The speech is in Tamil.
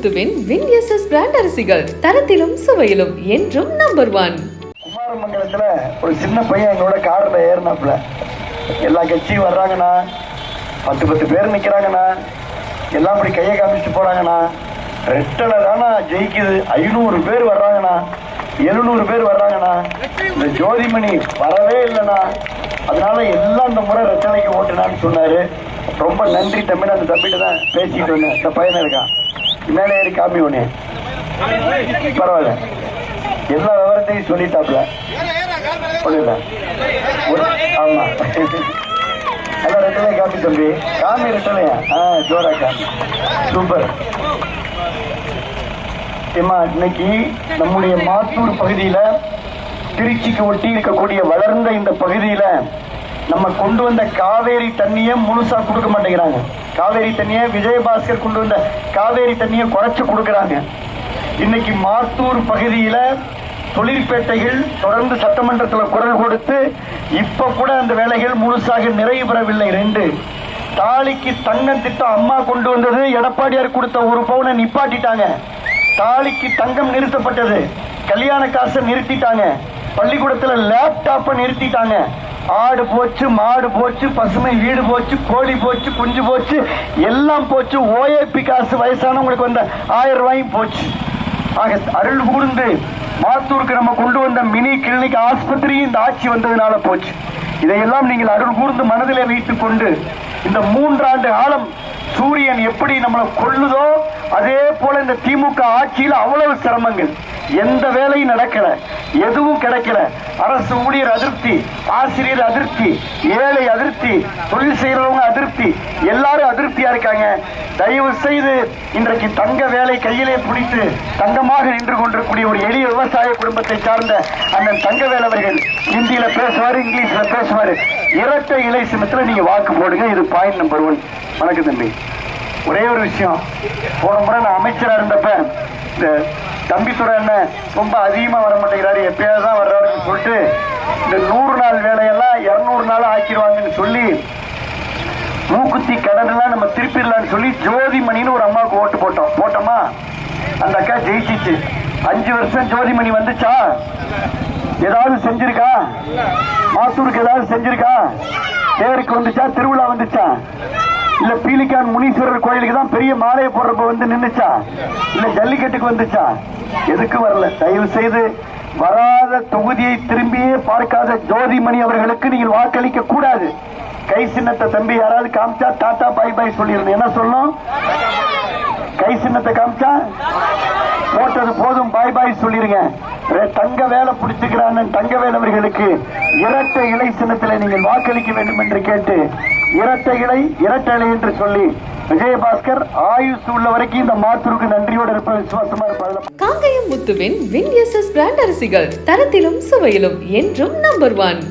முத்துவின் வின்எஸ்எஸ் பிராண்ட் அரிசிகள் தரத்திலும் சுவையிலும் என்றும் நம்பர் 1. குமாரமங்கலத்துல ஒரு சின்ன பையன் எங்களோட கார்ல ஏறினாப்புல. எல்லா கட்சியும் வர்றாங்கண்ணா, 10 பேர் நிக்கிறாங்கண்ணா, எல்லாம் இப்படி கையை காமிச்சு போறாங்கண்ணா. ரெட்டலை தானா ஜெயிக்குது, 500 பேர் வர்றாங்கண்ணா, 700 பேர் வர்றாங்கண்ணா, இந்த ஜோதிமணி வரவே இல்லைண்ணா, அதனால எல்லாம் இந்த முறை ரெட்டலைக்கு ஓட்டுனான்னு சொன்னாரு. ரொம்ப நன்றி தம்பி. அந்த தம்பிட்டு தான் பேசிட்டு வந்தேன். இந்த பையனை இருக்கான், மேலே ஏறி காமி ஒண்ணு பரவாயில்ல, எல்லா விவரத்தையும் சொல்லிட்டாப்ல. ஆமா, எல்லாம் ரெட்டலையை காமி தம்பி, காமி ரெட்டலையா? ஜோரா காமி, சூப்பர். இன்னைக்கு நம்முடைய மாத்தூர் பகுதியில, திருச்சிக்கு ஒட்டி இருக்கக்கூடிய வளர்ந்த இந்த பகுதியில நம்ம கொண்டு வந்த காவேரி தண்ணியை முழுசா கொடுக்க மாட்டேங்கிறாங்க. காவேரி தண்ணியை விஜயபாஸ்கர் கொண்டு வந்த காவேரி தண்ணியை குறைச்சு கொடுக்கறாங்க. இன்னைக்கு மாத்தூர் பகுதியில தொழிற்பேட்டைகள் தொடர்ந்து சட்டமன்றத்தில் குரல் கொடுத்து இப்ப கூட அந்த வேலைகள் முழுசாக நிறைவு பெறவில்லை. 2 தாலிக்கு தங்கம் திட்டம் அம்மா கொண்டு வந்தது, எடப்பாடியார் கொடுத்த 1 பவுனை நிப்பாட்டிட்டாங்க. தாலிக்கு தங்கம் நிறுத்தப்பட்டது, கல்யாண காசை நிறுத்திட்டாங்க, பள்ளிக்கூடத்துல லேப்டாப்பை நிறுத்திட்டாங்க. ஆடு போச்சு, மாடு போச்சு, பசுமை வீடு போச்சு, கோழி போச்சு, குஞ்சு போச்சு, எல்லாம் போச்சு. ஓஏபி காசு வயசானவங்களுக்கு வந்த 1000 ரூபாயும் போச்சு. ஆக அருள் கூர்ந்து மாத்தூருக்கு நம்ம கொண்டு வந்த மினி கிளினிக் ஆஸ்பத்திரி இந்த ஆட்சி வந்ததுனால போச்சு. இதையெல்லாம் நீங்கள் அருள் கூர்ந்து மனதிலே வைத்துக் கொண்டு, இந்த 3 ஆண்டு காலம் சூரியன் எப்படி நம்மளை கொள்ளுதோ அதே போல இந்த திமுக ஆட்சியில் அவ்வளவு சிரமங்கள், எந்த வேலையும் நடக்கல, எதுவும் கிடைக்கல. அரசு ஊழியர் அதிருப்தி, ஆசிரியர் அதிருப்தி, ஏழை அதிருப்தி, தொழில் செய்யறவங்க அதிருப்தி, எல்லாரும் அதிருப்தியா இருக்காங்க. தயவு செய்து இன்றைக்கு தங்க வேலை கையிலே பிடித்து தங்கமாக நின்று கொண்டிருக்கூடிய ஒரு எளிய விவசாய குடும்பத்தை சார்ந்த அந்த தங்க வேலவர்கள் ஹிந்தியில பேசுவாரு, இங்கிலீஷ்ல பேசுவாரு. இரட்டை இலை சின்னத்துல நீங்க வாக்கு போடுங்க. இது பாயிண்ட் நம்பர் 1. வணக்கம் தம்பி. ஒரே ஒரு விஷயம், போன முறை நான் அமைச்சரா இருந்தப்ப இந்த தம்பித்துறை என்ன ரொம்ப அதிகமா வர மாட்டேங்கிறாரு, எப்பயாவது தான் வர்றாருன்னு சொல்லிட்டு இந்த 100 நாள் வேலையெல்லாம் 200 நாள் ஆக்கிடுவாங்கன்னு சொல்லி மூக்குத்தி கடனெல்லாம் நம்ம திருப்பிடலான்னு சொல்லி ஜோதிமணின்னு ஒரு அம்மாவுக்கு ஓட்டு போட்டோமா. அந்த அக்கா ஜெயிச்சிச்சு. 5 வருஷம் ஜோதிமணி வந்துச்சா? ஏதாவது செஞ்சிருக்கா? மாத்தூருக்கு ஏதாவது செஞ்சிருக்கா? தேருக்கு வந்துச்சா? திருவிழா வந்துச்சா? இல்ல பீலிக்கான் முனீஸ்வரர் கோயிலுக்கு தான் பெரிய மாலையை போடுறப்ப வந்து நின்னுச்சா? இல்ல ஜல்லிக்கட்டுக்கு வந்துச்சா? எதுக்கு வரல? தயவு செய்து வராத தொகுதியை திரும்பியே பார்க்காத ஜோதிமணி அவர்களுக்கு நீங்கள் வாக்களிக்க கூடாது. கை சின்னத்தை தம்பி யாராவது காமிச்சா டாடா பாய் பாய் சொல்லிருந்தேன். என்ன சொல்லணும்? கை சின்னத்தை காமிச்சா போட்டது போதும், பாய் பாய் சொல்லிருங்க. தங்க வேலை பிடிச்சுக்கிறான் தங்க வேலவர்களுக்கு இரட்டை இலை சின்னத்தில் நீங்கள் வாக்களிக்க வேண்டும் என்று கேட்டு, இரட்டை இலை என்று சொல்லி விஜயபாஸ்கர் ஆயுசு உள்ள வரைக்கும் இந்த மாத்தூருக்கு நன்றியோடு இருப்ப விசுவாசமா இருப்பாங்க. காங்கயம் முத்துவின் வின்எஸ்எஸ் பிராண்ட் அரிசிகள் தரத்திலும் சுவையிலும் என்றும் நம்பர் 1.